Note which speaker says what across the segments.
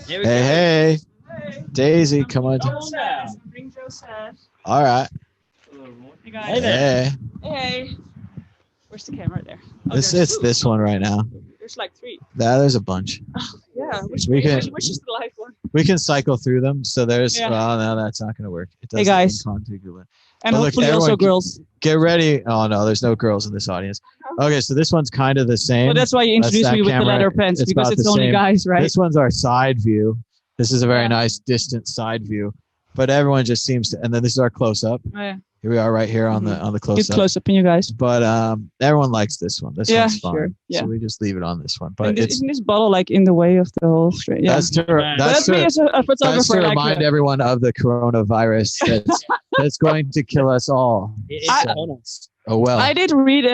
Speaker 1: Here we
Speaker 2: Hey,
Speaker 1: go.
Speaker 2: hey,
Speaker 3: Hey.
Speaker 2: Daisy, come on.
Speaker 3: Bring Joseph.
Speaker 2: All right.
Speaker 3: Hey guys.
Speaker 1: Hey there.
Speaker 2: Hey,
Speaker 3: Hey. Where's the camera there? Oh,
Speaker 2: this
Speaker 3: there's
Speaker 2: it's
Speaker 3: two.
Speaker 2: this one right now.
Speaker 3: There's like three.
Speaker 2: There's a bunch.
Speaker 3: Yeah. Which,
Speaker 2: We can-
Speaker 3: which is the live one?
Speaker 2: We can cycle through them. So there's.
Speaker 3: Yeah.
Speaker 2: Well, no, that's not going to work. It
Speaker 3: Hey,
Speaker 2: does
Speaker 3: guys.
Speaker 2: Inconfiscatable.
Speaker 3: And
Speaker 2: But look,
Speaker 3: hopefully also
Speaker 2: everyone-
Speaker 3: girls.
Speaker 2: Get ready. Oh no, there's no girls in this audience. Okay, so this one's kind of the same.
Speaker 3: Well, that's why you introduced
Speaker 2: that
Speaker 3: me with the
Speaker 2: camera.
Speaker 3: leather pants
Speaker 2: It's
Speaker 3: because
Speaker 2: about
Speaker 3: it's
Speaker 2: the
Speaker 3: only
Speaker 2: same.
Speaker 3: guys, right?
Speaker 2: This one's our side view. This is a very
Speaker 3: Yeah.
Speaker 2: nice distant side view, but everyone just seems to. And then this is our close up.
Speaker 3: Oh, yeah.
Speaker 2: Here we are, right here on
Speaker 3: Mhm.
Speaker 2: the
Speaker 3: Get
Speaker 2: close up.
Speaker 3: close up in you guys.
Speaker 2: But everyone likes this one. This
Speaker 3: Yeah,
Speaker 2: one's fun.
Speaker 3: sure. Yeah.
Speaker 2: So we just leave it on this one.
Speaker 3: And
Speaker 2: But it's
Speaker 3: isn't this bottle like in the way of the whole street? Yeah.
Speaker 2: that's to
Speaker 1: But
Speaker 3: That's me as a
Speaker 2: that's
Speaker 3: photographer.
Speaker 2: to
Speaker 3: like,
Speaker 2: remind everyone of the coronavirus that's going to kill us all.
Speaker 1: It is
Speaker 3: I-
Speaker 1: on us.
Speaker 2: Oh well.
Speaker 3: I did read,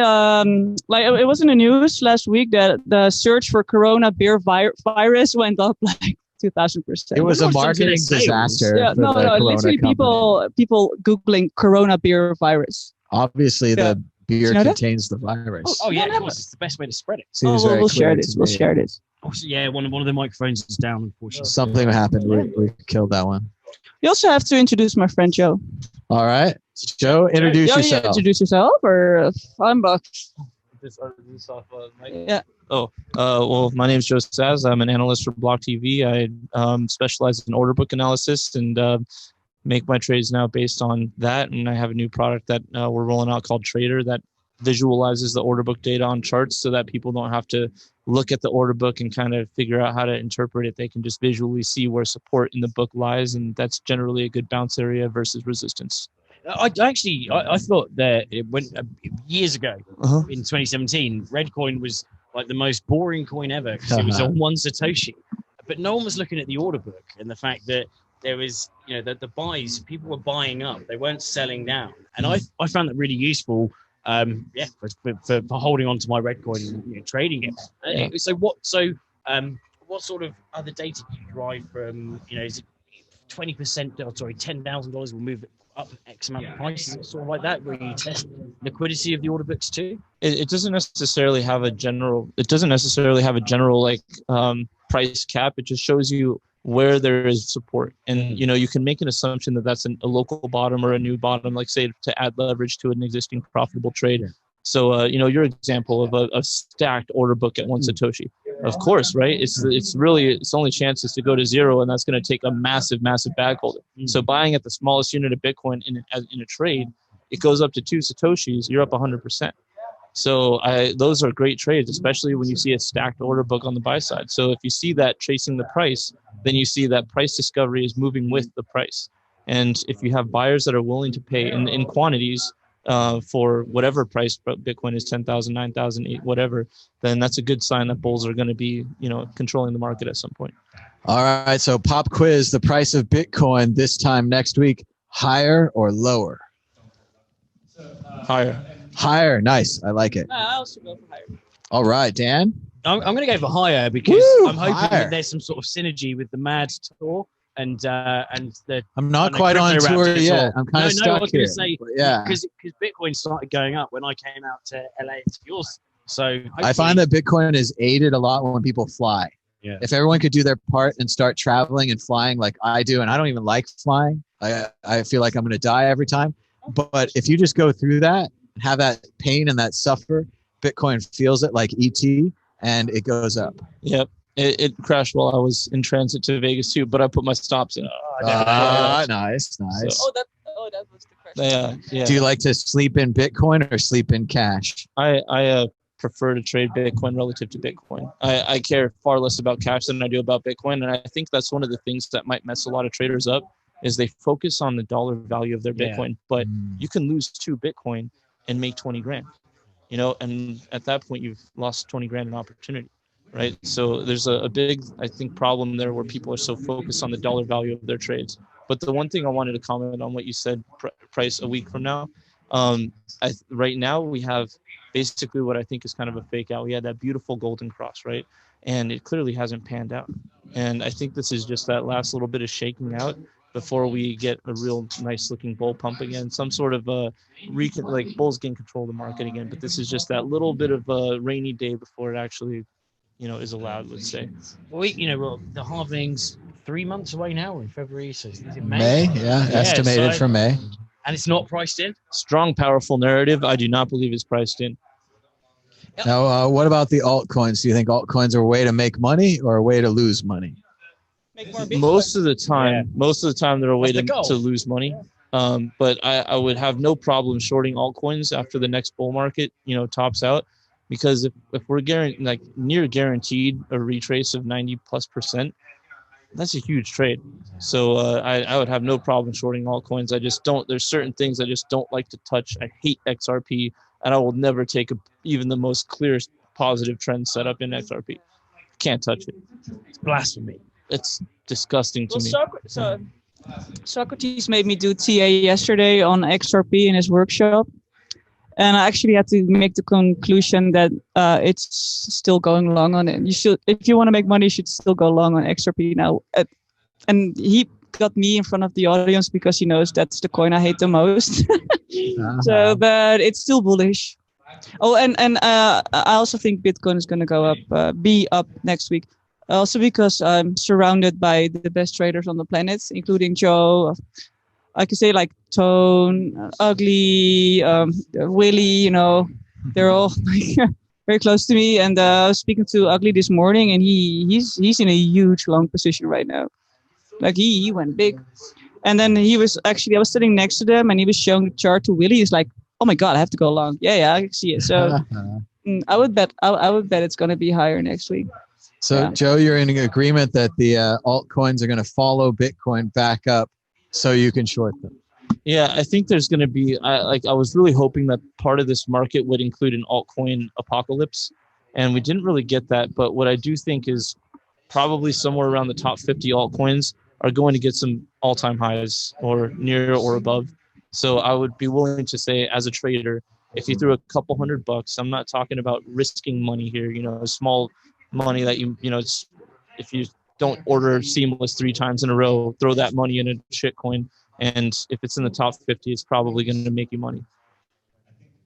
Speaker 3: like it was in the news last week that the search for corona beer virus went up like 2,000%.
Speaker 2: It was a
Speaker 1: Wonder what's
Speaker 2: marketing
Speaker 1: in sales.
Speaker 2: disaster.
Speaker 3: Yeah,
Speaker 2: for
Speaker 3: no,
Speaker 2: the Corona
Speaker 3: literally
Speaker 2: company.
Speaker 3: people googling corona beer virus.
Speaker 2: Obviously,
Speaker 3: Yeah.
Speaker 2: the beer
Speaker 3: You know that?
Speaker 2: contains the virus.
Speaker 1: Oh yeah,
Speaker 3: Yeah,
Speaker 1: of course. It's the best way to spread it.
Speaker 2: Seems
Speaker 3: we'll
Speaker 2: very
Speaker 3: share
Speaker 2: clear
Speaker 3: this.
Speaker 2: to
Speaker 3: We'll
Speaker 2: me.
Speaker 3: share this.
Speaker 1: Oh, so yeah, one of the microphones is down, unfortunately.
Speaker 2: Something happened. We killed that one.
Speaker 3: You also have to introduce my friend Joe.
Speaker 2: All right, Joe, introduce
Speaker 3: Joe, you
Speaker 2: yourself.
Speaker 3: introduce yourself, or I'm Buck. Yeah.
Speaker 4: Well, my name is Joe Saz. I'm an analyst for Block TV. I specialize in order book analysis and make my trades now based on that. And I have a new product that we're rolling out called Trader that visualizes the order book data on charts so that people don't have to look at the order book and kind of figure out how to interpret it. They can just visually see where support in the book lies. And that's generally a good bounce area versus resistance.
Speaker 1: I thought that it went years ago in 2017. Redcoin was like the most boring coin ever because it was on one Satoshi, but no one was looking at the order book and the fact that there was, the buys, people were buying up, they weren't selling down, and I found that really useful. For holding on to my Redcoin and trading it. So what sort of other data do you derive from? Is it 20%? Oh, sorry, $10,000 will move up X amount of prices, sort of like that, where you test liquidity of the order books too.
Speaker 4: It doesn't necessarily have a general like price cap. It just shows you where there is support, and you can make an assumption that that's a local bottom or a new bottom, like say to add leverage to an existing profitable trade. So your example of a stacked order book at one Satoshi, of course, right? Its only chance is to go to zero, and that's going to take a massive bag holder. So buying at the smallest unit of Bitcoin in a trade, it goes up to 2 Satoshis, you're up 100%. So those are great trades, especially when you see a stacked order book on the buy side. So if you see that chasing the price, then you see that price discovery is moving with the price. And if you have buyers that are willing to pay in quantities for whatever price Bitcoin is, 10,000, 9,000, 8, whatever, then that's a good sign that bulls are going to be, controlling the market at some point.
Speaker 2: All right, so pop quiz: the price of Bitcoin this time next week, higher or lower?
Speaker 4: Higher.
Speaker 2: Higher. Nice. I like it.
Speaker 3: I also go for higher.
Speaker 2: All right, Dan.
Speaker 1: I'm going to go for higher because
Speaker 2: Woo,
Speaker 1: I'm hoping
Speaker 2: higher.
Speaker 1: that there's some sort of synergy with the MAD tour and the.
Speaker 2: I'm not
Speaker 1: and the
Speaker 2: quite on
Speaker 1: crypto
Speaker 2: tour
Speaker 1: raptors
Speaker 2: yet.
Speaker 1: or-
Speaker 2: I'm kind of
Speaker 1: No, I
Speaker 2: stuck
Speaker 1: was
Speaker 2: here.
Speaker 1: going to say,
Speaker 2: But yeah,
Speaker 1: because Bitcoin started going up when I came out to LA to yours. So
Speaker 2: I find that Bitcoin is aided a lot when people fly.
Speaker 1: Yeah.
Speaker 2: If everyone could do their part and start traveling and flying like I do, and I don't even like flying, I feel like I'm going to die every time. But if you just go through that and have that pain and that suffer, Bitcoin feels it like ET and it goes up.
Speaker 4: Yep. It crashed while I was in transit to Vegas too, but I put my stops in.
Speaker 2: Nice.
Speaker 3: That was the question.
Speaker 4: Yeah.
Speaker 2: Do you like to sleep in Bitcoin or sleep in cash?
Speaker 4: I prefer to trade Bitcoin relative to Bitcoin. I care far less about cash than I do about Bitcoin. And I think that's one of the things that might mess a lot of traders up is they focus on the dollar value of their Bitcoin, but you can lose 2 Bitcoin and make 20 grand, and at that point you've lost 20 grand in opportunity, right? So there's a big, I think, problem there where people are so focused on the dollar value of their trades. But the one thing I wanted to comment on what you said, price a week from now, right now we have basically what I think is kind of a fake out. We had that beautiful golden cross, right? And it clearly hasn't panned out. And I think this is just that last little bit of shaking out before we get a real nice looking bull pump again, some sort of bulls gain control of the market again. But this is just that little bit of a rainy day before it actually, is allowed, let's say.
Speaker 1: Well, the halving's 3 months away now. We're in February, so is it
Speaker 2: May? Yeah, estimated for May.
Speaker 1: And it's not priced in?
Speaker 4: Strong, powerful narrative. I do not believe it's priced in.
Speaker 2: Now, what about the altcoins? Do you think altcoins are a way to make money or a way to lose money?
Speaker 4: Most of the time, they're a way to lose money. But I would have no problem shorting altcoins after the next bull market, tops out, because if we're near guaranteed a retrace of 90+%, that's a huge trade. So I would have no problem shorting altcoins. I just don't. There's certain things I just don't like to touch. I hate XRP, and I will never take even the most clear positive trend setup in XRP. Can't touch it.
Speaker 1: It's blasphemy.
Speaker 4: It's disgusting to me.
Speaker 3: Socrates made me do TA yesterday on XRP in his workshop, and I actually had to make the conclusion that it's still going long on it. You should, if you want to make money, you should still go long on XRP now. And he got me in front of the audience because he knows that's the coin I hate the most. So, but it's still bullish. Oh, and I also think Bitcoin is going to go up, be up next week. Also because I'm surrounded by the best traders on the planet, including Joe. I could say like Tone, Ugly, Willie, they're all very close to me. And I was speaking to Ugly this morning, and he's in a huge long position right now. Like he went big. And then I was sitting next to them, and he was showing the chart to Willie. He's like, "Oh my God, I have to go long." Yeah, I can see it. So I would bet it's going to be higher next week.
Speaker 2: So yeah. Joe, you're in agreement that the altcoins are going to follow Bitcoin back up so you can short them.
Speaker 4: Yeah, I think there's going to be, I was really hoping that part of this market would include an altcoin apocalypse, and we didn't really get that. But what I do think is probably somewhere around the top 50 altcoins are going to get some all-time highs or near or above. So I would be willing to say, as a trader, if you threw a couple $100, I'm not talking about risking money here, a small money that it's, if you don't order Seamless 3 times in a row, throw that money in a shitcoin, and if it's in the top 50, it's probably going to make you money.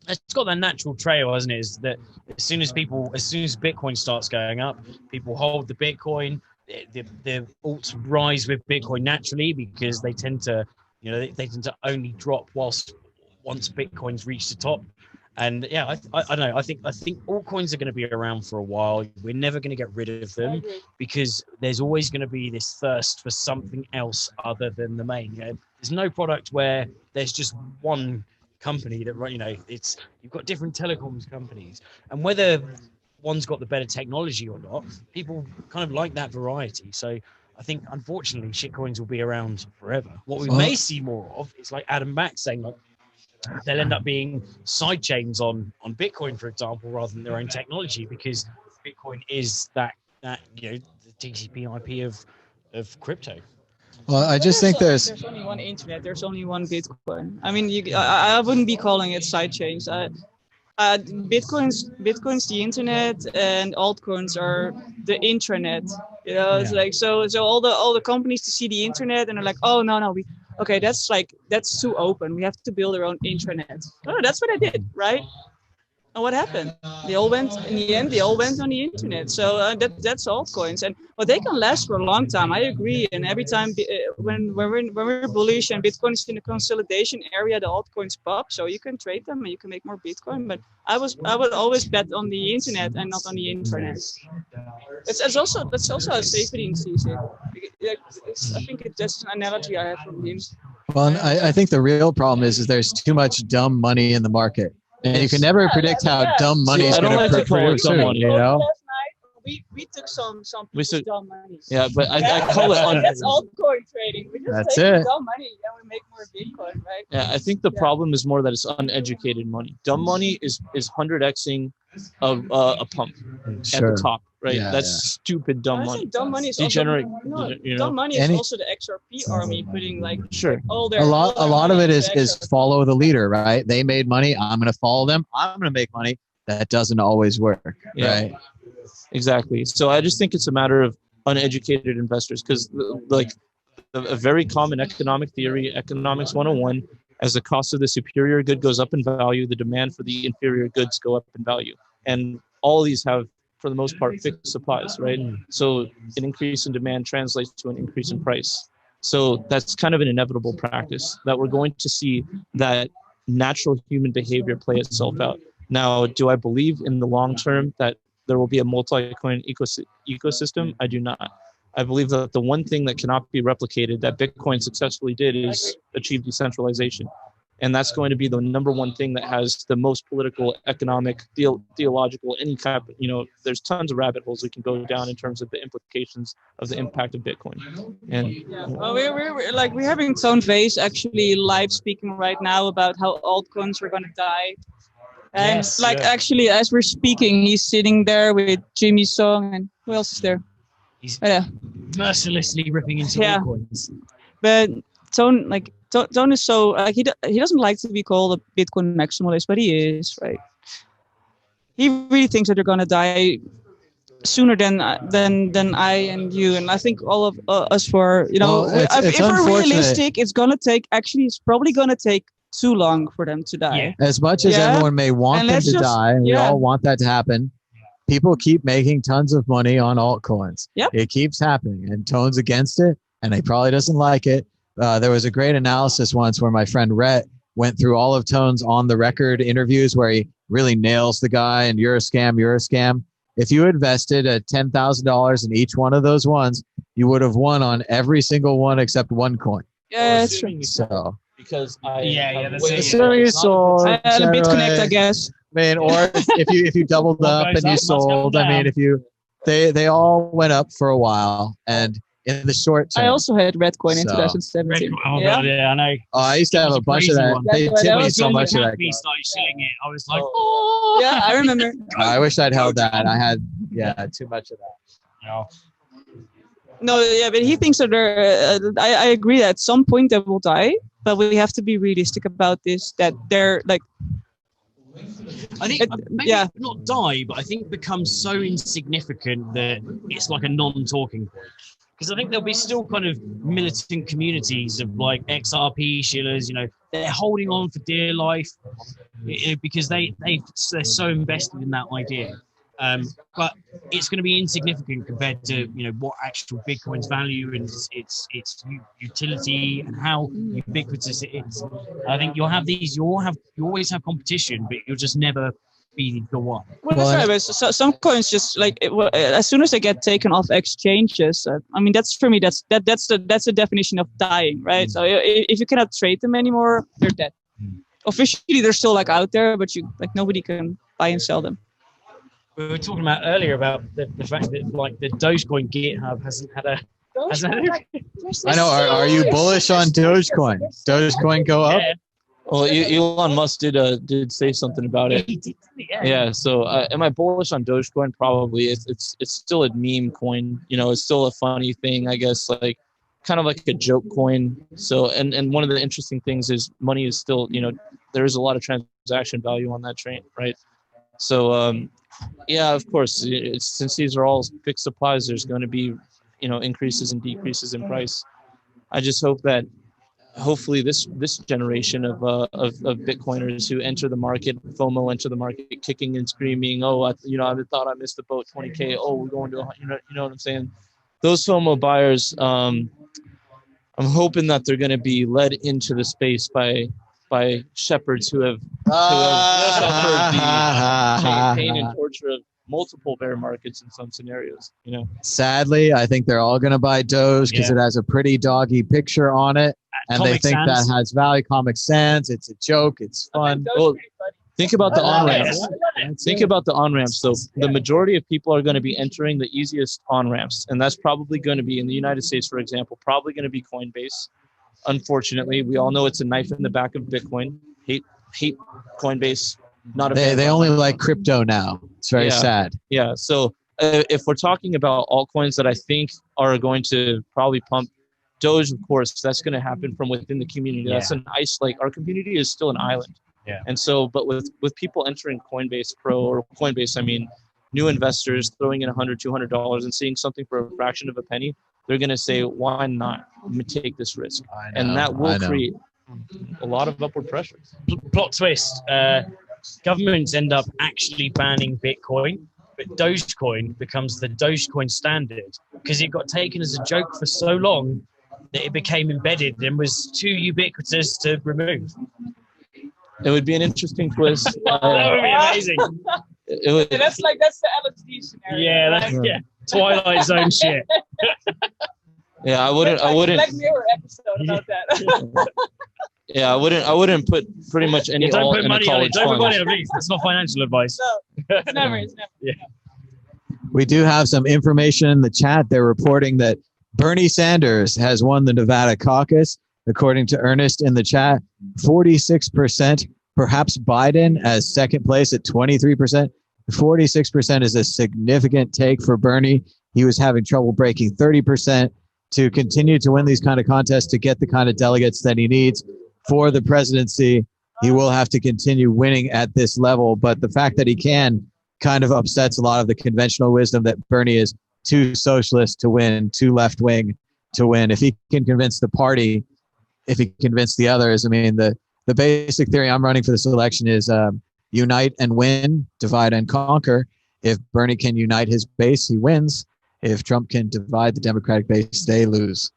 Speaker 1: It's got that natural trail, hasn't it? Is that as soon as Bitcoin starts going up, people hold the Bitcoin. The alts rise with Bitcoin naturally because they tend to, they tend to only drop once Bitcoin's reached the top. And yeah, I don't know. I think altcoins are going to be around for a while. We're never going to get rid of them because there's always going to be this thirst for something else other than the main. There's no product where there's just one company that, you've got different telecoms companies, and whether one's got the better technology or not, people kind of like that variety. So I think, unfortunately, shitcoins will be around forever. What we may see more of is like Adam Mack saying, like, they'll end up being side chains on Bitcoin, for example, rather than their own technology, because Bitcoin is that the TCP IP of crypto.
Speaker 2: Well, I just think there's
Speaker 3: only one internet. There's only one Bitcoin. I mean, I wouldn't be calling it side chains. Bitcoin's the internet, and altcoins are the intranet. It's like so all the companies to see the internet, and they're like, oh no, okay, that's too open. We have to build our own intranet. Oh, that's what I did, right? And what happened? They all went on the internet. So that's altcoins, but they can last for a long time. I agree. And every time when we're bullish and Bitcoin is in the consolidation area, the altcoins pop. So you can trade them and you can make more Bitcoin. But I would always bet on the internet and not on the intranet. That's also a safety inclusive. I think that's an analogy I have from him.
Speaker 2: Well, I think the real problem is there's too much dumb money in the market. And you can never predict how dumb money is going to perform.
Speaker 3: Last night, we took some dumb money.
Speaker 4: Yeah, but I call it
Speaker 3: that's altcoin trading. We just take dumb money and we make more Bitcoin, right?
Speaker 4: Yeah, I think the problem is more that it's uneducated money. Dumb money is 100xing a pump at the top, right? That's stupid dumb money.
Speaker 3: Dumb money is
Speaker 4: degenerate.
Speaker 3: Dumb money is also the XRP army putting all their.
Speaker 2: A lot of it is follow the leader, right? They made money. I'm going to follow them. I'm going to make money. That doesn't always work, right?
Speaker 4: Exactly. So I just think it's a matter of uneducated investors, because a very common economic theory, economics 101, as the cost of the superior good goes up in value, the demand for the inferior goods go up in value. And all of these have for the most part, fixed supplies, right? So an increase in demand translates to an increase in price. So that's kind of an inevitable practice that we're going to see that natural human behavior play itself out. Now, do I believe in the long term that there will be a multi-coin ecosystem? I do not. I believe that the one thing that cannot be replicated that Bitcoin successfully did is achieve decentralization. And that's going to be the number one thing that has the most political, economic, theological, any kind of, there's tons of rabbit holes we can go down in terms of the implications of the impact of Bitcoin. And
Speaker 3: well, we're having Tone Vase actually live speaking right now about how altcoins are going to die. And actually, as we're speaking, he's sitting there with Jimmy Song, and who else is there?
Speaker 1: He's mercilessly ripping into altcoins.
Speaker 3: But Tone is so he doesn't like to be called a Bitcoin maximalist, but he is, right? He really thinks that they're gonna die sooner than I and you, and I think all of us for if we're realistic, it's probably gonna take too long for them to die.
Speaker 2: Yeah. As much as everyone may want them to die, and we all want that to happen, people keep making tons of money on altcoins.
Speaker 3: Yep.
Speaker 2: It keeps happening, and Tone's against it, and he probably doesn't like it. There was a great analysis once where my friend Rhett went through all of Tone's on the record interviews where he really nails the guy and you're a scam. If you invested at $10,000 in each one of those ones, you would have won on every single one except one coin.
Speaker 3: Yeah, that's true.
Speaker 2: So
Speaker 4: because
Speaker 2: you sold.
Speaker 3: I had a BitConnect, I guess.
Speaker 2: I mean, or if you doubled up and you sold, I mean, they all went up for a while, and in the short term.
Speaker 3: I also had Redcoin in 2017.
Speaker 1: God, yeah, I know.
Speaker 2: Oh, I used to have a bunch of that. They tipped me so much of that.
Speaker 1: Started shilling it. I was like,
Speaker 3: yeah, I remember.
Speaker 2: I wish I'd held that. I had, too much of that.
Speaker 3: No, yeah, but he thinks that I agree that at some point they will die, but we have to be realistic about this. That they're like.
Speaker 1: I think not die, but I think become so insignificant that it's like a non-talking point. Because I think there'll be still kind of militant communities of like XRP shillers, they're holding on for dear life because they're so invested in that idea. But it's going to be insignificant compared to what actual Bitcoin's value and its utility and how ubiquitous it is. I think you always have competition, but you'll just never be the one.
Speaker 3: Well, that's right. So some coins just as soon as they get taken off exchanges, that's for me. That's the definition of dying, right? So if you cannot trade them anymore, they're dead. Officially, they're still out there, but nobody can buy and sell them.
Speaker 1: We were talking about earlier about the fact that the Dogecoin GitHub hasn't had a.
Speaker 2: I know. Are you bullish on Dogecoin? Dogecoin go up?
Speaker 1: Yeah.
Speaker 4: Well, Elon Musk did say something about it. Yeah. So, am I bullish on Dogecoin? Probably. It's still a meme coin. It's still a funny thing, I guess. Kind of like a joke coin. So, and one of the interesting things is money is still. There is a lot of transaction value on that train, right? So, of course, since these are all fixed supplies, there's going to be, increases and decreases in price. I just hope that. Hopefully this generation of Bitcoiners who enter the market, FOMO enter the market, kicking and screaming, I thought I missed the boat, 20K. Oh, we're going to, you know what I'm saying? Those FOMO buyers, I'm hoping that they're going to be led into the space by shepherds who have suffered the pain and torture of multiple bear markets in some scenarios.
Speaker 2: Sadly, I think they're all going to buy Doge because it has a pretty doggy picture on it. And they think that has value, Comic Sans. It's a joke. It's fun.
Speaker 4: Well, think about the on-ramps. Think about the on-ramps. So the majority of people are going to be entering the easiest on-ramps. And that's probably going to be, in the United States, for example, probably going to be Coinbase. Unfortunately, we all know it's a knife in the back of Bitcoin. Hate Coinbase. Not a
Speaker 2: they only like crypto now. It's very sad.
Speaker 4: Yeah. So if we're talking about altcoins that I think are going to probably pump Doge, of course, that's going to happen from within the community. That's an our community is still an island.
Speaker 1: Yeah.
Speaker 4: And so, but with people entering Coinbase Pro or Coinbase, new investors throwing in $100, $200 and seeing something for a fraction of a penny, they're going to say, why not take this risk? And that will create a lot of upward pressure.
Speaker 1: Plot twist. Governments end up actually banning Bitcoin but Dogecoin becomes the Dogecoin standard because it got taken as a joke for so long that it became embedded and was too ubiquitous to remove.
Speaker 4: It would be an interesting twist.
Speaker 1: That would be amazing.
Speaker 3: That's the LSD scenario.
Speaker 1: Yeah, Twilight Zone shit.
Speaker 4: Yeah, I wouldn't.
Speaker 3: Black Mirror episode about that.
Speaker 4: Yeah, I wouldn't put pretty much any
Speaker 1: don't
Speaker 4: alt
Speaker 1: put
Speaker 4: in a
Speaker 1: money on it.
Speaker 4: college
Speaker 1: Don't put
Speaker 4: fund.
Speaker 1: money on it. That's not financial advice.
Speaker 3: No, it's never.
Speaker 1: Yeah.
Speaker 2: We do have some information in the chat. They're reporting that Bernie Sanders has won the Nevada caucus, according to Ernest in the chat. 46%, perhaps Biden as second place at 23%. 46% is a significant take for Bernie. He was having trouble breaking 30%. To continue to win these kind of contests, to get the kind of delegates that he needs for the presidency, he will have to continue winning at this level. But the fact that he can kind of upsets a lot of the conventional wisdom that Bernie is too socialist to win, too left-wing to win. If he can convince the party, if he can convince the others, I mean, the basic theory I'm running for this election is unite and win, divide and conquer. If Bernie can unite his base, he wins. If Trump can divide the Democratic base, they lose.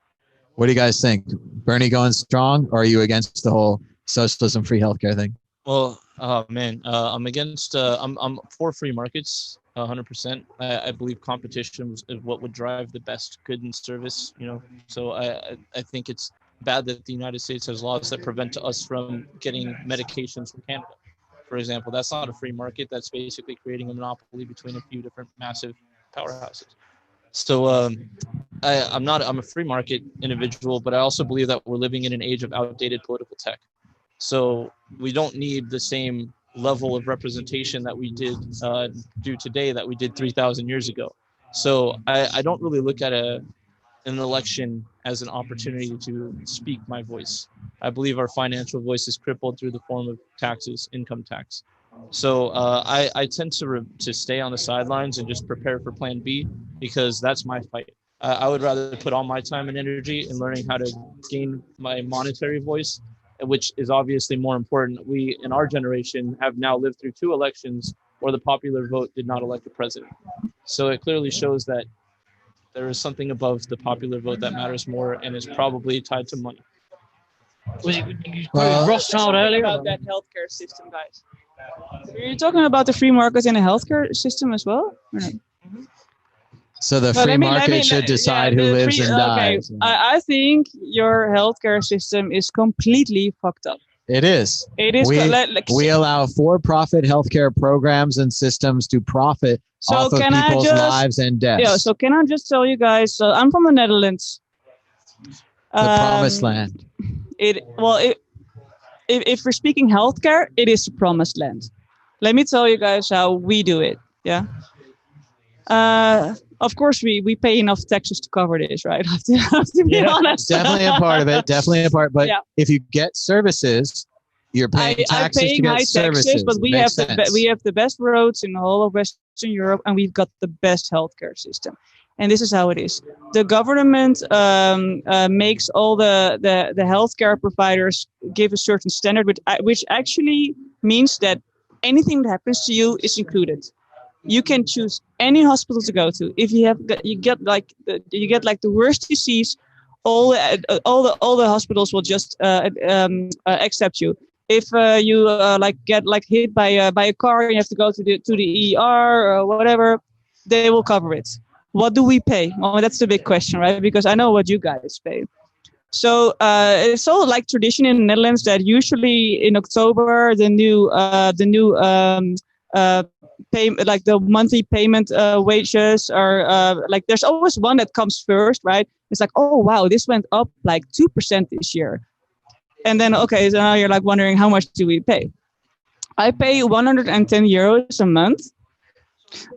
Speaker 2: What do you guys think? Bernie going strong, or are you against the whole socialism, free healthcare thing?
Speaker 4: Well, I'm against. I'm for free markets, 100%. I believe competition is what would drive the best good and service. So I think it's bad that the United States has laws that prevent us from getting medications from Canada, for example. That's not a free market. That's basically creating a monopoly between a few different massive powerhouses. So I'm a free market individual, but I also believe that we're living in an age of outdated political tech. So we don't need the same level of representation that we did do today that we did 3,000 years ago. So I don't really look at an election as an opportunity to speak my voice. I believe our financial voice is crippled through the form of taxes, income tax. So I tend to stay on the sidelines and just prepare for Plan B, because that's my fight. I would rather put all my time and energy in learning how to gain my monetary voice, which is obviously more important. We, in our generation, have now lived through 2 elections where the popular vote did not elect a president. So it clearly shows that there is something above the popular vote that matters more and is probably tied to money.
Speaker 1: Was it Rothschild earlier?
Speaker 3: About that healthcare system, guys. Are you talking about the free market in the healthcare system as well? Or no?
Speaker 2: So the free market should decide who lives and dies.
Speaker 3: I think your healthcare system is completely fucked up.
Speaker 2: It is.
Speaker 3: It is.
Speaker 2: We allow for-profit healthcare programs and systems to profit off of people's lives and deaths.
Speaker 3: Yeah. So can I just tell you guys? I'm from the Netherlands.
Speaker 2: The promised land.
Speaker 3: If we're speaking healthcare, it is the promised land. Let me tell you guys how we do it. Yeah. Of course, we pay enough taxes to cover this, right? I have to be honest.
Speaker 2: Definitely a part of it. Definitely a part. But if you get services, you're paying taxes to get services. Taxes,
Speaker 3: but we have the best roads in the whole of Western Europe, and we've got the best healthcare system. And this is how it is. The government makes all the healthcare providers give a certain standard, which actually means that anything that happens to you is included. You can choose any hospital to go to. If you get the worst disease, all the hospitals will just accept you. If you get hit by a car and you have to go to the ER or whatever, they will cover it. What do we pay? Well, that's the big question, right? Because I know what you guys pay. So it's all like tradition in the Netherlands that usually in October the new like the monthly payment wages are there's always one that comes first, right? It's like, oh wow, this went up like 2% this year, and then so now you're like wondering how much do we pay? I pay 110 euros a month.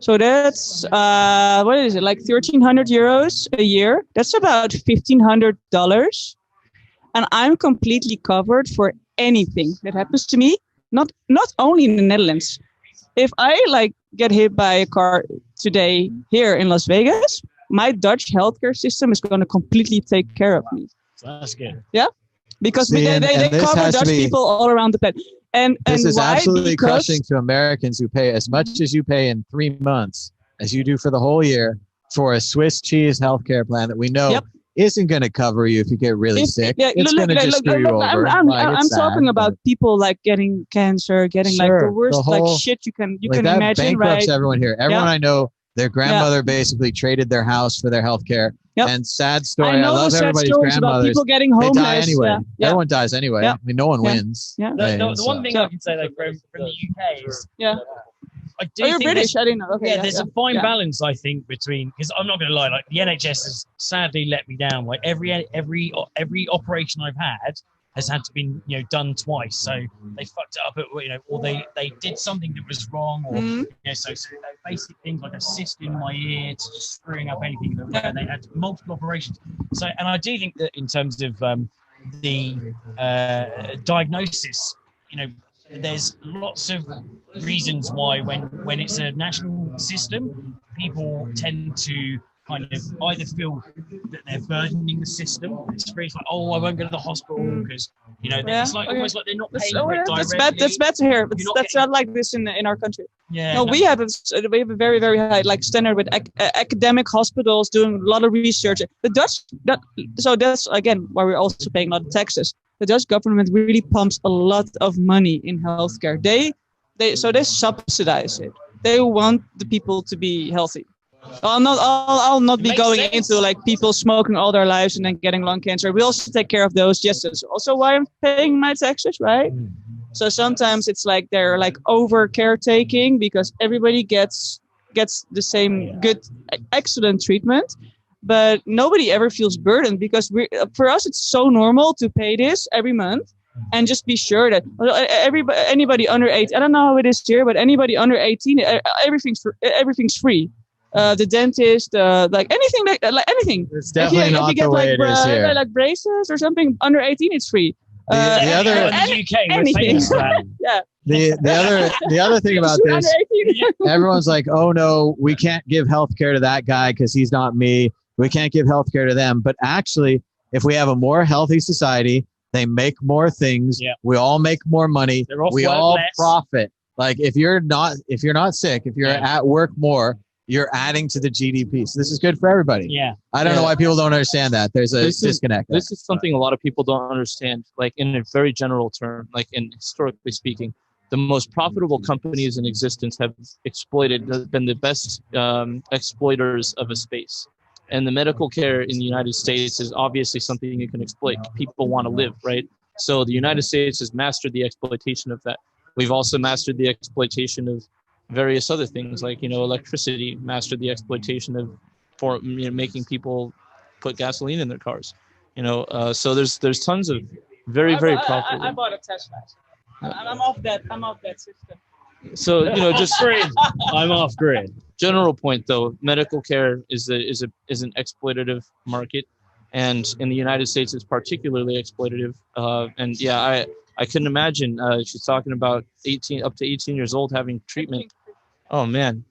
Speaker 3: So that's what is it, like 1,300 euros a year? That's about $1,500, and I'm completely covered for anything that happens to me. Not only in the Netherlands. If I get hit by a car today here in Las Vegas, my Dutch healthcare system is going to completely take care of me.
Speaker 1: That's good.
Speaker 3: Yeah, because they cover Dutch people all around the planet. And
Speaker 2: this is absolutely crushing to Americans who pay as much as you pay in 3 months as you do for the whole year for a Swiss cheese healthcare plan that we know isn't going to cover you if you get really sick. It's going to just screw you over.
Speaker 3: I'm talking about people like getting cancer, getting like the worst like shit you can
Speaker 2: that
Speaker 3: imagine.
Speaker 2: Bankrupts
Speaker 3: right?
Speaker 2: everyone here. Everyone I know, their grandmother basically traded their house for their healthcare. And sad story. I love everybody's grandmothers.
Speaker 3: About people getting homeless.
Speaker 2: They die anyway. Everyone dies anyway. I mean, no one wins.
Speaker 1: The one thing I can say though from the UK is I do
Speaker 3: you're British. I didn't know. Okay,
Speaker 1: there's a fine balance, I think, between, because I'm not going to lie, like the NHS has sadly let me down. Like every operation I've had has had to be done twice. So they fucked it up, or they did something that was wrong, or so they basic things like a cyst in my ear to just screwing up anything. And they had multiple operations. So, and I do think that in terms of the diagnosis, there's lots of reasons why when it's a national system, people tend to kind of either feel that they're burdening the system. It's like, oh, I won't go to the hospital because it's like almost like they're not paying for it directly.
Speaker 3: That's bad to hear. That's not like this in our country. We have a very, very high like standard with academic hospitals doing a lot of research. The Dutch, so that's again why we're also paying a lot of taxes. The Dutch government really pumps a lot of money in healthcare. They subsidize it. They want the people to be healthy. I'll not be going into like people smoking all their lives and then getting lung cancer. We also take care of those. Yes, that's also why I'm paying my taxes, right? So sometimes it's like they're like over caretaking because everybody gets the same good, excellent treatment. But nobody ever feels burdened because for us, it's so normal to pay this every month and just be sure that anybody under 18, I don't know how it is here, but anybody under 18, everything's free. The dentist, like anything, like anything.
Speaker 2: It's definitely not the way it is here.
Speaker 3: Like braces or something under 18, it's free.
Speaker 1: The other in the UK, we're famous for that.
Speaker 2: The other thing about this, everyone's like, oh no, we can't give healthcare to that guy because he's not me. We can't give healthcare to them. But actually, if we have a more healthy society, they make more things. We all make more money. We all profit. Like if you're not sick, if you're at work more, you're adding to the GDP. So this is good for everybody. I don't know why people don't understand that. There's a disconnect.
Speaker 4: This is something a lot of people don't understand. Like in a very general term, like in historically speaking, the most profitable companies in existence have been the best exploiters of a space. And the medical care in the United States is obviously something you can exploit. People want to live, right? So the United States has mastered the exploitation of that. We've also mastered the exploitation of various other things like, electricity, mastered the exploitation of making people put gasoline in their cars. So there's tons of very profitable.
Speaker 3: I bought a Tesla. I'm off that system.
Speaker 4: So just
Speaker 1: I'm off grid.
Speaker 4: General point though, medical care is an exploitative market, and in the United States it's particularly exploitative. And I couldn't imagine. She's talking about 18 up to 18 years old having treatment. Oh man,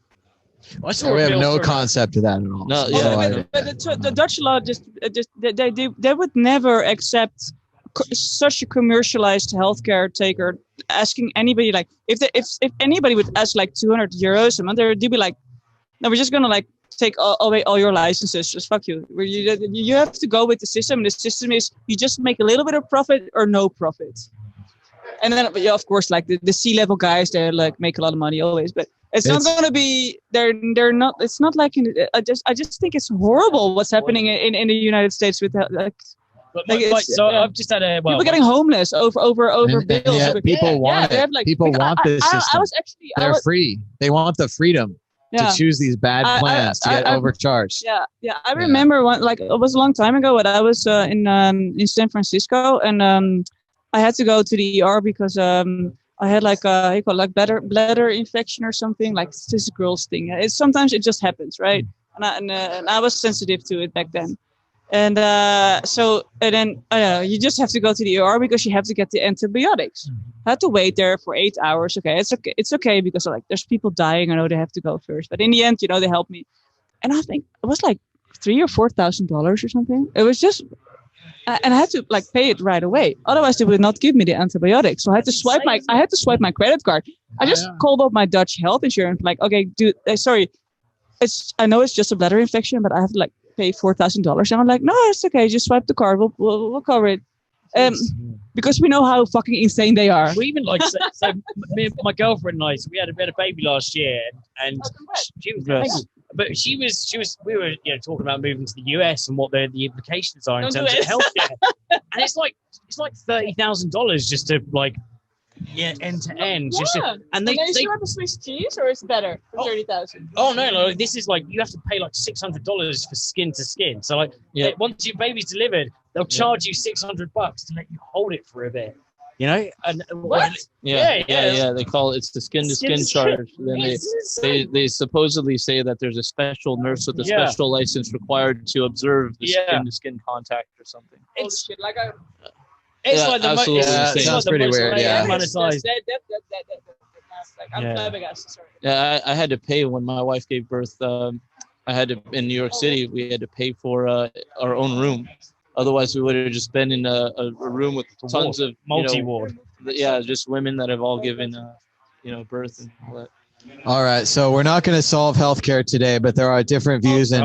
Speaker 2: we have no concept of that at all.
Speaker 4: No,
Speaker 3: but the Dutch law just they would never accept such a commercialized healthcare taker asking anybody like if anybody would ask like €200 a month, they'd be like, no, we're just gonna like take away all your licenses. Just fuck you. You have to go with the system. And the system is you just make a little bit of profit or no profit. And then of course like the C-level guys, they like make a lot of money always, but it's not going to be. They're not. It's not like. I just think it's horrible what's happening in the United States with like.
Speaker 1: I've just had
Speaker 3: people getting homeless over bills.
Speaker 2: People want it. People want this system. They're free. They want the freedom to choose these bad plans to get overcharged.
Speaker 3: I remember one like it was a long time ago. But I was in San Francisco and I had to go to the ER because I had like a bladder infection or something, like this girl's thing. Sometimes it just happens, right? And I was sensitive to it back then. And then you just have to go to the ER because you have to get the antibiotics. I had to wait there for 8 hours. Okay, it's okay because like there's people dying. I know they have to go first, but in the end, they helped me. And I think it was like $3,000 or $4,000 or something. It was just. And I had to like pay it right away. Otherwise, they would not give me the antibiotics. So I had to swipe my credit card. I just called up my Dutch health insurance. Like, okay, dude, sorry, I know it's just a bladder infection, but I have to like pay $4,000. And I'm like, no, it's okay. Just swipe the card. We'll cover it. Because we know how fucking insane they are.
Speaker 1: We even like so me, my girlfriend and I, so we had a baby last year, and she was
Speaker 4: Yes.
Speaker 1: but she was we were talking about moving to the US and what the implications are in terms of healthcare, and it's like $30,000 just to like end to end. Just and they
Speaker 3: you have a Swiss cheese, or is it better for 30,000?
Speaker 1: Oh no, this is like you have to pay like $600 for skin to skin. So like once your baby's delivered, they'll charge you $600 to let you hold it for a bit. You know, and
Speaker 3: what?
Speaker 1: Yeah.
Speaker 4: They call it's the skin to skin charge. Then they supposedly say that there's a special nurse with a special license required to observe the skin to skin contact or something.
Speaker 3: It's shit. Like
Speaker 1: it's like the
Speaker 4: absolutely.
Speaker 2: Sounds pretty weird. Yeah.
Speaker 3: monetized. I'm flabbergasted. Sorry.
Speaker 4: Yeah, I had to pay when my wife gave birth. I had to in New York City. We had to pay for our own room. Otherwise, we would have just been in a room with tons of
Speaker 1: multi-ward.
Speaker 4: Just women that have all given birth and all that.
Speaker 2: All right, so we're not going to solve healthcare today, but there are different views and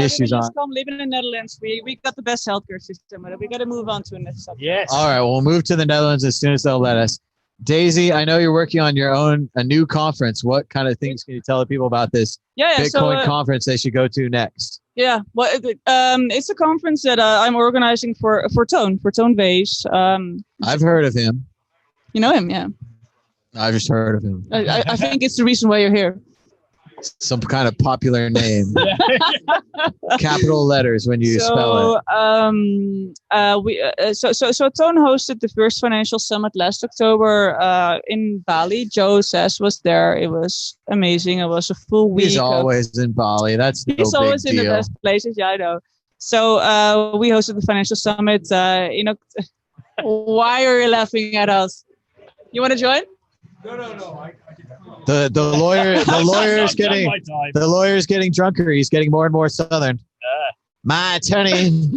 Speaker 2: issues on.
Speaker 3: Come live in the Netherlands. We got the best healthcare system, but we got to move on to the next subject.
Speaker 1: Yes.
Speaker 2: All right, we'll move to the Netherlands as soon as they'll let us. Daisy, I know you're working on a new conference. What kind of things can you tell the people about this Bitcoin conference they should go to next?
Speaker 3: Yeah, well, it's a conference that I'm organizing for Toon Vase.
Speaker 2: I've heard of him.
Speaker 3: You know him, yeah.
Speaker 2: I've just heard of him.
Speaker 3: I think it's the reason why you're here.
Speaker 2: Some kind of popular name. Capital letters when you spell it.
Speaker 3: So Toon hosted the first financial summit last October in Bali. Joe Sass was there. It was amazing. It was a full week.
Speaker 2: He's always in Bali. He's
Speaker 3: always in the best places. Yeah, I know. So we hosted the financial summit. Why are you laughing at us? You want to join?
Speaker 5: No.
Speaker 2: The lawyer's getting drunker. He's getting more and more southern. My attorney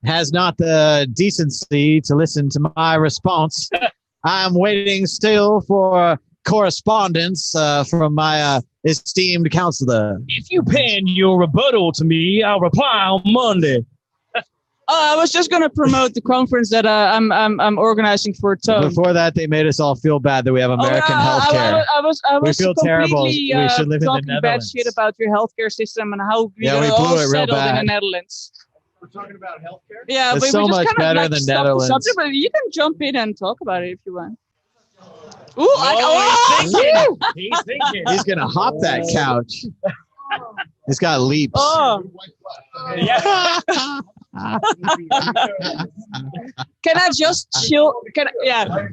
Speaker 2: has not the decency to listen to my response. I'm waiting still for correspondence from my esteemed counselor.
Speaker 1: If you pen your rebuttal to me, I'll reply on Monday.
Speaker 3: I was just going to promote the conference that I'm organizing for Toon.
Speaker 2: Before that, they made us all feel bad that we have American healthcare.
Speaker 3: We
Speaker 2: feel terrible. We should live in the
Speaker 3: talking
Speaker 2: Netherlands.
Speaker 3: Bad shit about your healthcare system and how we
Speaker 2: blew
Speaker 3: all
Speaker 2: it real
Speaker 3: settled
Speaker 2: bad.
Speaker 3: in the Netherlands.
Speaker 5: We're talking about healthcare?
Speaker 3: Yeah,
Speaker 2: it's
Speaker 3: but
Speaker 2: so
Speaker 3: we just
Speaker 2: much better than Netherlands.
Speaker 3: Subject, but you can jump in and talk about it if you want.
Speaker 1: He's thinking.
Speaker 2: He's going to hop that couch. He's got leaps.
Speaker 3: Oh.
Speaker 1: Yeah.
Speaker 3: Can I just chill?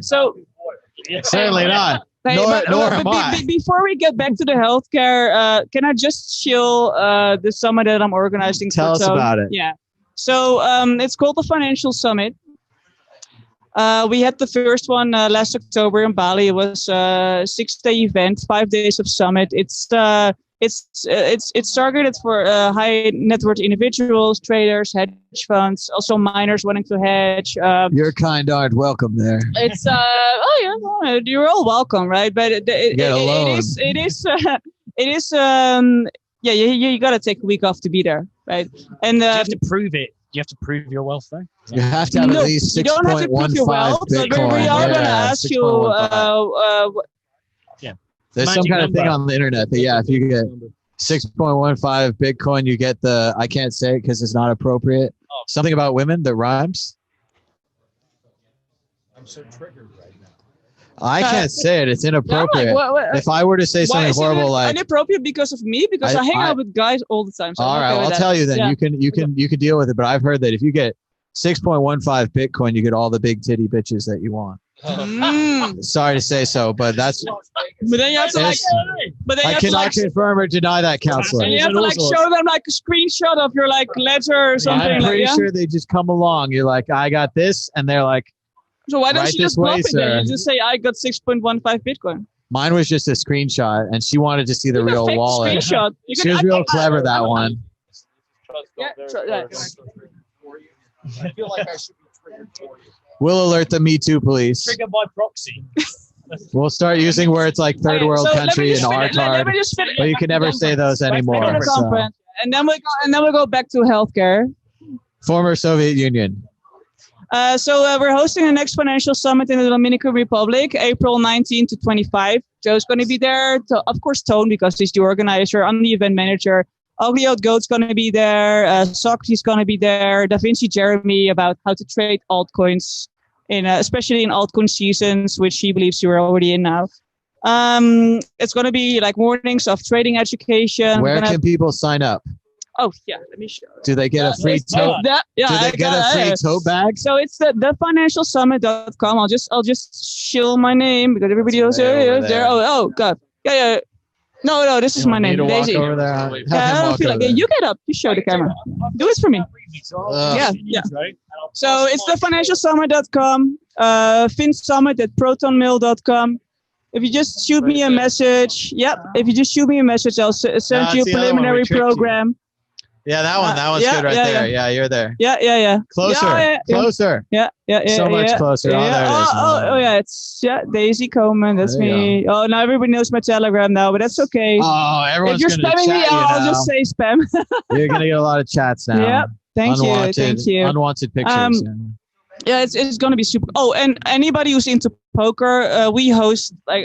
Speaker 3: So
Speaker 2: certainly not. Nor am I.
Speaker 3: Before we get back to the healthcare, can I just chill the summit that I'm organizing?
Speaker 2: Tell us about it.
Speaker 3: Yeah. So it's called the Financial Summit. We had the first one last October in Bali. It was a 6-day event, 5 days of summit. It's targeted for high net worth individuals, traders, hedge funds, also miners wanting to hedge.
Speaker 2: Your kind aren't welcome there.
Speaker 3: It's you're all welcome, right? But it is you got to take a week off to be there, right? And
Speaker 1: you have to prove it. You have to prove your wealth, though.
Speaker 2: You have to have at least 6.15 Bitcoin.
Speaker 3: We are going to ask you.
Speaker 2: There's some kind of thing on the internet that, if you get 6.15 Bitcoin, you get the, I can't say it because it's not appropriate. Something about women that rhymes.
Speaker 5: I'm so triggered right now.
Speaker 2: I can't say it. It's inappropriate. If I were to say something horrible like
Speaker 3: inappropriate because of me, because I hang out with guys all the time. So
Speaker 2: all right, I'll tell you then. Yeah. You can deal with it. But I've heard that if you get 6.15 Bitcoin, you get all the big titty bitches that you want. Sorry to say so, but that's.
Speaker 3: But then you have to
Speaker 2: I cannot confirm or deny that, counselor.
Speaker 3: And you have to show them like a screenshot of your letter or something.
Speaker 2: I'm pretty sure they just come along. You're like, I got this, and they're like.
Speaker 3: So why don't you just bluff it then? You just say I got 6.15 Bitcoin.
Speaker 2: Mine was just a screenshot, and she wanted to see the real wallet.
Speaker 3: Screenshot.
Speaker 2: She was real clever, that one.
Speaker 5: I feel like I should be triggered for you.
Speaker 2: We'll alert the Me Too police.
Speaker 1: Trigger by proxy.
Speaker 2: We'll start using words like third
Speaker 3: Okay,
Speaker 2: world
Speaker 3: so let me
Speaker 2: country
Speaker 3: just
Speaker 2: and
Speaker 3: finish- let
Speaker 2: R-tard,
Speaker 3: me just finish-
Speaker 2: but you can never say those
Speaker 3: Back to
Speaker 2: anymore.
Speaker 3: the
Speaker 2: So.
Speaker 3: conference. And then we go back to healthcare.
Speaker 2: Former Soviet Union.
Speaker 3: So we're hosting the next financial summit in the Dominican Republic, April 19 to 25. Joe's going to be there. Of course, Tone, because he's the organizer. I'm the event manager. Ugly Old Goat's going to be there. Socrates going to be there. Da Vinci Jeremy about how to trade altcoins, especially in altcoin seasons, which he believes you are already in now. It's going to be like mornings of trading education.
Speaker 2: Where can people sign up?
Speaker 3: Oh, yeah, let me show you.
Speaker 2: Do they get a free tote? Do they get a free tote bag?
Speaker 3: So it's the thefinancialsummit.com. I'll just shill my name because everybody else there. Oh God. Yeah. No, this is my name.
Speaker 2: Walk
Speaker 3: Daisy.
Speaker 2: over there.
Speaker 3: I don't feel like it. You get up. You show the camera. Do it for me. Yeah. So it's thefinancialsummit.com. FinSummit at protonmail.com. If you just shoot me a message, if you just shoot me a message, I'll send you a preliminary program.
Speaker 2: Yeah, that one's good right there. Yeah, you're there.
Speaker 3: Yeah.
Speaker 2: Closer.
Speaker 3: Yeah.
Speaker 2: So much closer. Oh, there it is.
Speaker 3: Oh, yeah. It's Daisy Coleman. That's me. Oh, now everybody knows my Telegram now, but that's okay.
Speaker 2: Oh, everyone's
Speaker 3: if you're spamming me, I'll just say spam.
Speaker 2: You're gonna get a lot of chats now.
Speaker 3: Yep. Thank you.
Speaker 2: Unwanted pictures.
Speaker 3: Yeah, it's gonna be super. Oh, and anybody who's into poker, we host like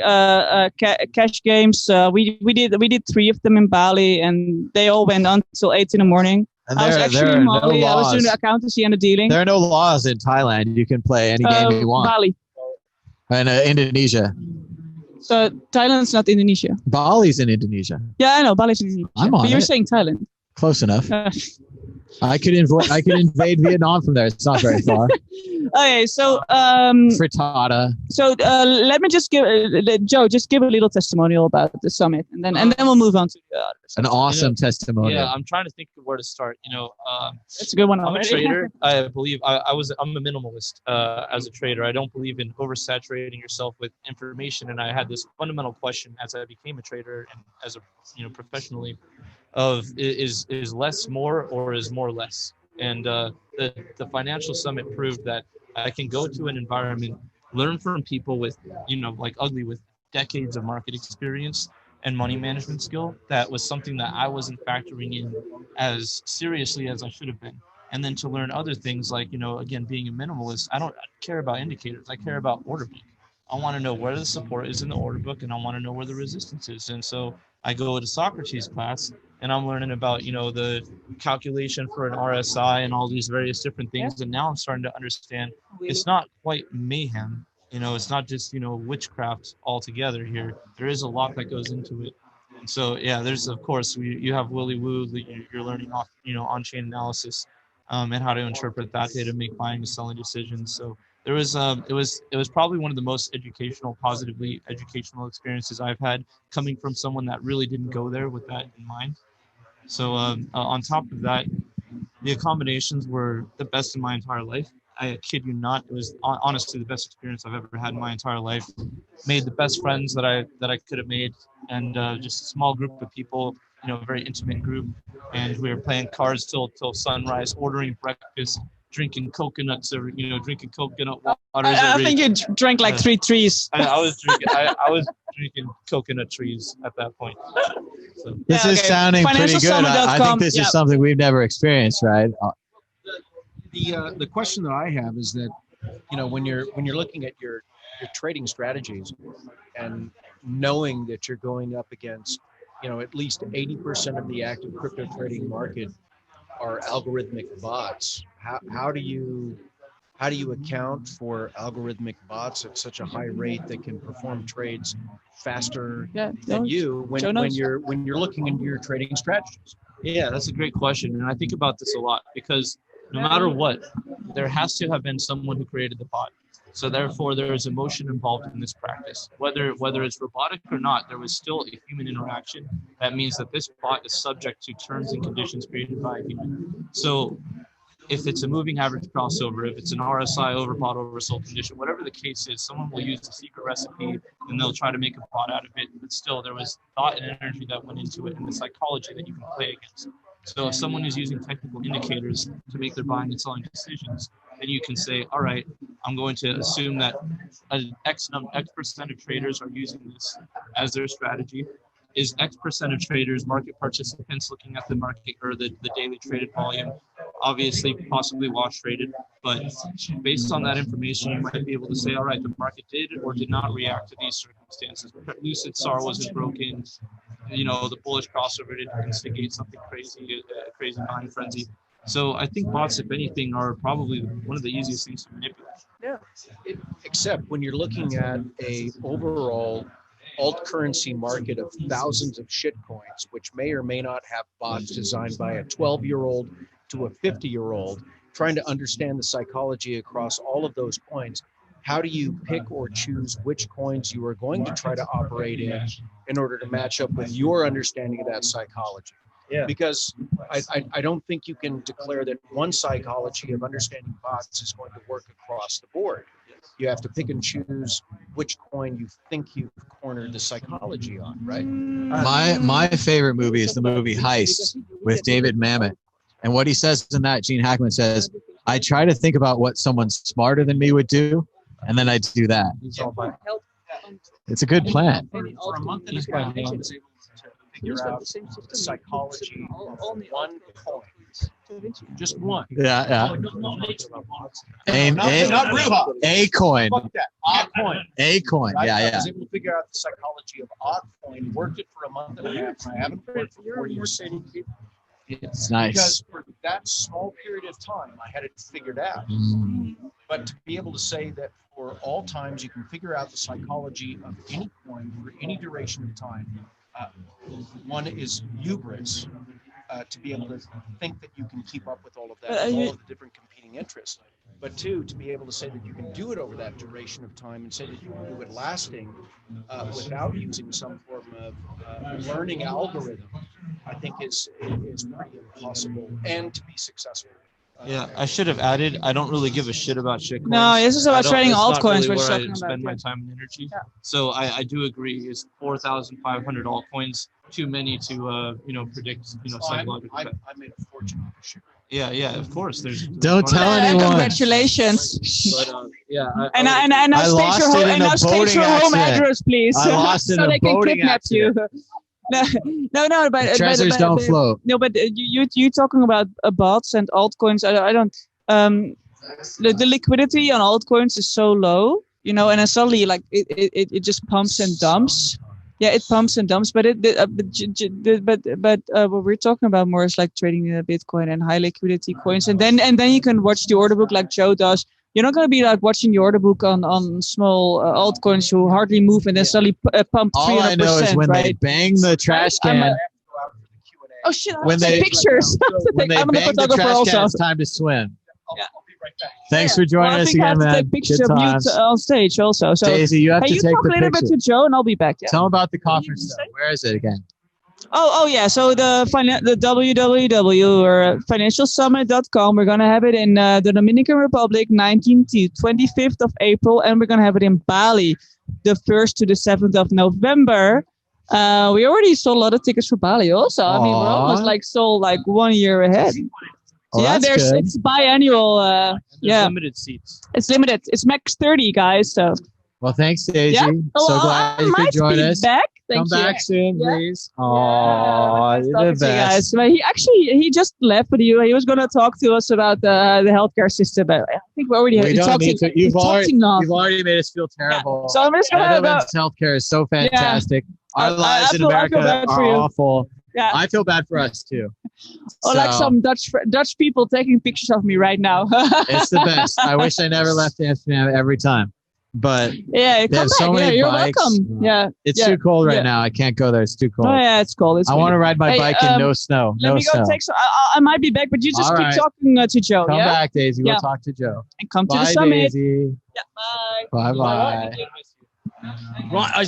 Speaker 3: cash games. We did 3 of them in Bali, and they all went on until 8 in the morning.
Speaker 2: And
Speaker 3: I was actually in Bali. I was doing the accountancy and the dealing.
Speaker 2: There are no laws in Thailand. You can play any game you want.
Speaker 3: Bali.
Speaker 2: And Indonesia.
Speaker 3: So Thailand's not Indonesia.
Speaker 2: Bali's in Indonesia.
Speaker 3: Yeah, I know Bali's in Indonesia.
Speaker 2: I'm on
Speaker 3: but you're saying Thailand.
Speaker 2: Close enough. I could invade Vietnam from there. It's not very far.
Speaker 3: Okay, so
Speaker 2: frittata.
Speaker 3: So let me just give Joe give a little testimonial about the summit, and then we'll move on to the others.
Speaker 2: An awesome testimonial.
Speaker 4: Yeah, I'm trying to think of where to start.
Speaker 3: That's a good one.
Speaker 4: I'm a trader. I believe I'm a minimalist as a trader. I don't believe in oversaturating yourself with information, and I had this fundamental question as I became a trader and as a professionally. Of is less more or is more less, and the financial summit proved that I can go to an environment, learn from people with like Ugly with decades of market experience and money management skill. That was something that I wasn't factoring in as seriously as I should have been. And then to learn other things like again, being a minimalist, I don't care about indicators. I care about order book. I want to know where the support is in the order book, and I want to know where the resistance is. And so I go to Socrates class, and I'm learning about, the calculation for an RSI and all these various different things. And now I'm starting to understand it's not quite mayhem. It's not just, witchcraft altogether here. There is a lot that goes into it. And so, yeah, there's, of course, you have Willy Woo that you're learning off, on-chain analysis and how to interpret that data, make buying and selling decisions. So there was, it was probably one of the most positively educational experiences I've had coming from someone that really didn't go there with that in mind. So on top of that, the accommodations were the best in my entire life. I kid you not. It was honestly the best experience I've ever had in my entire life. Made the best friends that I could have made, and just a small group of people, a very intimate group. And we were playing cards till sunrise, ordering breakfast, drinking coconuts, or drinking coconut waters.
Speaker 3: I think you drank like 3 trees.
Speaker 4: I was drinking coconut trees at that point. So.
Speaker 2: This is sounding pretty good. I think this is something we've never experienced, right?
Speaker 5: The question that I have is that when you're looking at your trading strategies and knowing that you're going up against at least 80% of the active crypto trading market are algorithmic bots. How do you account for algorithmic bots at such a high rate that can perform trades faster than you when you're looking into your trading strategies?
Speaker 4: Yeah, that's a great question, and I think about this a lot because no matter what, there has to have been someone who created the bot. So therefore, there is emotion involved in this practice. Whether it's robotic or not, there was still a human interaction. That means that this bot is subject to terms and conditions created by a human. So if it's a moving average crossover, if it's an RSI overbought, oversold condition, whatever the case is, someone will use the secret recipe and they'll try to make a bot out of it. But still, there was thought and energy that went into it and the psychology that you can play against. So if someone is using technical indicators to make their buying and selling decisions, then you can say, all right, I'm going to assume that X percent of traders are using this as their strategy. Is X percent of traders, market participants, looking at the market or the daily traded volume, obviously possibly wash traded, but based on that information, you might be able to say, all right, the market did or did not react to these circumstances. Lucid SAR wasn't broken. The bullish crossover didn't instigate something crazy, a crazy buying frenzy. So I think bots, if anything, are probably one of the easiest things to manipulate.
Speaker 5: Yeah. Except when you're looking at a overall alt currency market of thousands of shit coins, which may or may not have bots designed by a 12-year-old to a 50-year-old, trying to understand the psychology across all of those coins. How do you pick or choose which coins you are going to try to operate in order to match up with your understanding of that psychology?
Speaker 1: Yeah.
Speaker 5: Because I don't think you can declare that one psychology of understanding bots is going to work across the board. You have to pick and choose which coin you think you've cornered the psychology on, right?
Speaker 2: My favorite movie is the movie Heist with David Mamet. And what he says in that, Gene Hackman says, I try to think about what someone smarter than me would do, and then I do that. It's a good plan.
Speaker 5: For a month and a half, I was able to figure out the psychology of one coin. Just one.
Speaker 2: Yeah.
Speaker 5: Not real.
Speaker 2: A coin.
Speaker 5: Fuck that. Odd coin.
Speaker 2: A coin.
Speaker 5: Right?
Speaker 2: Yeah.
Speaker 5: I was able to figure out the psychology of odd coin, worked it for a month and a half, and I haven't worked for 4 years.
Speaker 2: It's nice.
Speaker 5: Because for that small period of time, I had it figured out. But to be able to say that for all times, you can figure out the psychology of any coin for any duration of time. One is hubris, to be able to think that you can keep up with all of that, with all of the different competing interests. But two, to be able to say that you can do it over that duration of time and say that you can do it lasting without using some form of learning algorithm, I think is pretty impossible, and to be successful.
Speaker 4: Yeah, I should have added, I don't really give a shit about shitcoins.
Speaker 3: No, this is about trading altcoins.
Speaker 4: Really
Speaker 3: We're
Speaker 4: where
Speaker 3: talking
Speaker 4: I spend
Speaker 3: about
Speaker 4: my time and energy.
Speaker 3: Yeah.
Speaker 4: So I do agree. Is 4,500 altcoins too many to predict psychological?
Speaker 5: I made a fortune off of shit.
Speaker 4: Yeah, of course.
Speaker 2: Don't tell anyone.
Speaker 3: Congratulations.
Speaker 4: But, yeah,
Speaker 3: And now state your home, and now state your home address, please.
Speaker 2: I lost in
Speaker 3: so
Speaker 2: a
Speaker 3: they can
Speaker 2: boating
Speaker 3: kidnap
Speaker 2: accident.
Speaker 3: you. No, but
Speaker 2: Treasures don't float.
Speaker 3: No, but you talking about bots and altcoins. I don't. The liquidity on altcoins is so low, and then suddenly like it just pumps and dumps. Yeah, it pumps and dumps, but what we're talking about more is like trading Bitcoin and high liquidity coins, and then you can watch the order book like Joe does. You're not going to be like watching the order book on small altcoins who hardly move and then suddenly pump 300%.
Speaker 2: All I know is when they bang the trash can.
Speaker 3: Oh shit!
Speaker 2: When they
Speaker 3: pictures.
Speaker 2: when they
Speaker 3: I'm a
Speaker 2: bang the
Speaker 3: photographer
Speaker 2: trash
Speaker 3: also.
Speaker 2: can, it's time to swim.
Speaker 3: Yeah.
Speaker 5: I'll be right back.
Speaker 2: Thanks for joining us
Speaker 3: I
Speaker 2: again,
Speaker 3: have to
Speaker 2: man.
Speaker 3: take pictures
Speaker 2: Good
Speaker 3: of you
Speaker 2: times.
Speaker 3: on stage also. So
Speaker 2: Daisy, you have to
Speaker 3: you
Speaker 2: take
Speaker 3: talk
Speaker 2: the
Speaker 3: a little bit
Speaker 2: picture.
Speaker 3: to Joe, and I'll be back. Yeah.
Speaker 2: Tell them about the conference. Where is it again?
Speaker 3: Oh yeah. So the www or financialsummit.com. We're gonna have it in the Dominican Republic, 19th to 25th of April, and we're gonna have it in Bali, the 1st to the 7th of November. We already sold a lot of tickets for Bali. Also, I mean, we're almost like sold like 1 year ahead.
Speaker 2: Oh,
Speaker 3: Yeah,
Speaker 2: that's good.
Speaker 3: it's biannual.
Speaker 4: There's limited seats.
Speaker 3: It's limited. It's max 30 guys. So
Speaker 2: Well, thanks, Daisy.
Speaker 3: yeah.
Speaker 2: So glad you could join us.
Speaker 3: Back. Thank
Speaker 2: Come
Speaker 3: you.
Speaker 2: back soon,
Speaker 3: Yeah.
Speaker 2: please.
Speaker 3: Yeah,
Speaker 2: Oh,
Speaker 3: nice
Speaker 2: you're
Speaker 3: talking
Speaker 2: the
Speaker 3: to you guys.
Speaker 2: best.
Speaker 3: But he just left, but he was going to talk to us about the healthcare system. But I think we already
Speaker 2: We don't
Speaker 3: talked
Speaker 2: need to.
Speaker 3: we've
Speaker 2: You've
Speaker 3: talked
Speaker 2: already
Speaker 3: enough.
Speaker 2: made us feel terrible.
Speaker 3: So I'm just going to
Speaker 2: Netherlands healthcare is so fantastic. Our lives in
Speaker 3: I feel
Speaker 2: America
Speaker 3: bad for
Speaker 2: are
Speaker 3: you.
Speaker 2: awful.
Speaker 3: Yeah.
Speaker 2: I feel bad for us too.
Speaker 3: Or like
Speaker 2: So,
Speaker 3: some Dutch people taking pictures of me right now.
Speaker 2: It's the best. I wish I never left Amsterdam every time. But
Speaker 3: Yeah, come
Speaker 2: have
Speaker 3: back.
Speaker 2: so many
Speaker 3: You're
Speaker 2: bikes.
Speaker 3: welcome. Yeah.
Speaker 2: it's
Speaker 3: Yeah.
Speaker 2: too cold right
Speaker 3: Yeah.
Speaker 2: now. I can't go there. It's too cold.
Speaker 3: Oh yeah, it's cold. It's
Speaker 2: I want to ride my
Speaker 3: Hey,
Speaker 2: bike in no snow.
Speaker 3: Let
Speaker 2: No
Speaker 3: me go
Speaker 2: snow.
Speaker 3: take some. I might be back, but you just
Speaker 2: All
Speaker 3: keep
Speaker 2: right.
Speaker 3: talking to Joe.
Speaker 2: Come
Speaker 3: yeah.
Speaker 2: back, Daisy.
Speaker 3: Yeah.
Speaker 2: We'll talk to Joe.
Speaker 3: And come to
Speaker 2: Bye,
Speaker 3: the summit.
Speaker 2: Daisy.
Speaker 3: Yeah. Bye.
Speaker 2: Bye-bye.
Speaker 1: Right.
Speaker 2: All right,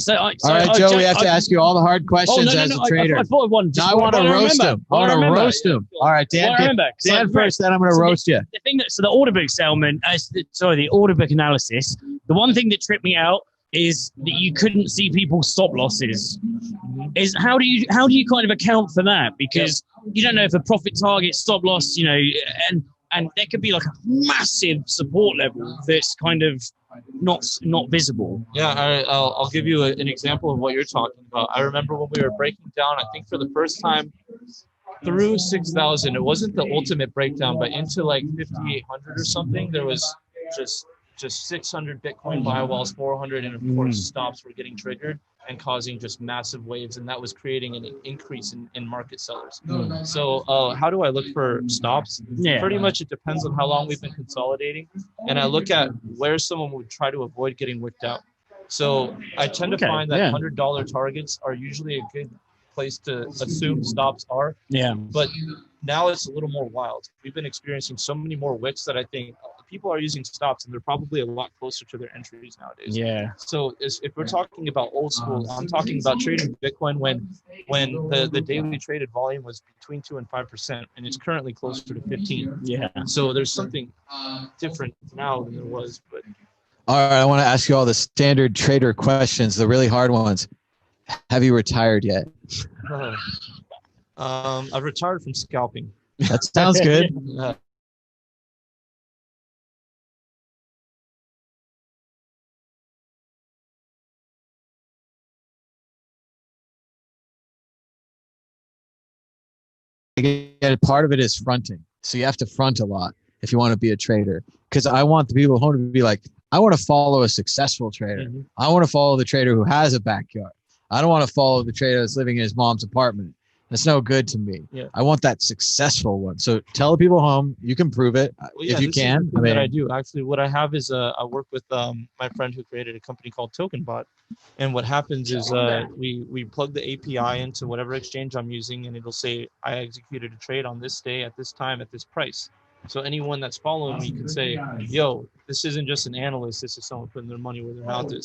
Speaker 2: Joe, we have to ask you all the hard questions as a trader.
Speaker 1: I thought one.
Speaker 2: Now I want to roast him. I want to roast him. All right, Dan. Dan first, then I'm going to roast you.
Speaker 1: The thing that the order book settlement, the order book analysis. The one thing that tripped me out is that you couldn't see people's stop losses. Is how do you kind of account for that? Because you don't know if a profit target, stop loss, and there could be like a massive support level that's kind of not visible.
Speaker 4: Yeah, I'll give you an example of what you're talking about. I remember when we were breaking down, I think for the first time through 6,000, it wasn't the ultimate breakdown, but into like 5,800 or something, there was just 600 Bitcoin buy walls, 400, and of course stops were getting triggered and causing just massive waves, and that was creating an increase in market sellers. So how do I look for stops? Pretty much it depends on how long we've been consolidating, and I look at where someone would try to avoid getting wicked out. So I tend to find that $100 targets are usually a good place to assume stops are. But now it's a little more wild. We've been experiencing so many more wicks that I think people are using stops, and they're probably a lot closer to their entries nowadays. So if we're talking about old school, I'm talking about trading Bitcoin when the daily traded volume was between 2 and 5%, and it's currently closer to 15. So there's something different now than there was. But
Speaker 2: all right, I want to ask you all the standard trader questions, the really hard ones. Have you retired yet?
Speaker 4: I've retired from scalping.
Speaker 2: That sounds good. Again, part of it is fronting. So you have to front a lot if you want to be a trader. Because I want the people at home to be like, I want to follow a successful trader. I want to follow the trader who has a backyard. I don't want to follow the trader that's living in his mom's apartment. That's no good to me. I want that successful one. So tell the people home, you can prove it if you can.
Speaker 4: That I do. Actually, what I have is I work with my friend who created a company called TokenBot. And what happens is we plug the API into whatever exchange I'm using, and it'll say, I executed a trade on this day at this time at this price. So anyone that's following me can say, yo, this isn't just an analyst. This is someone putting their money where their mouth is.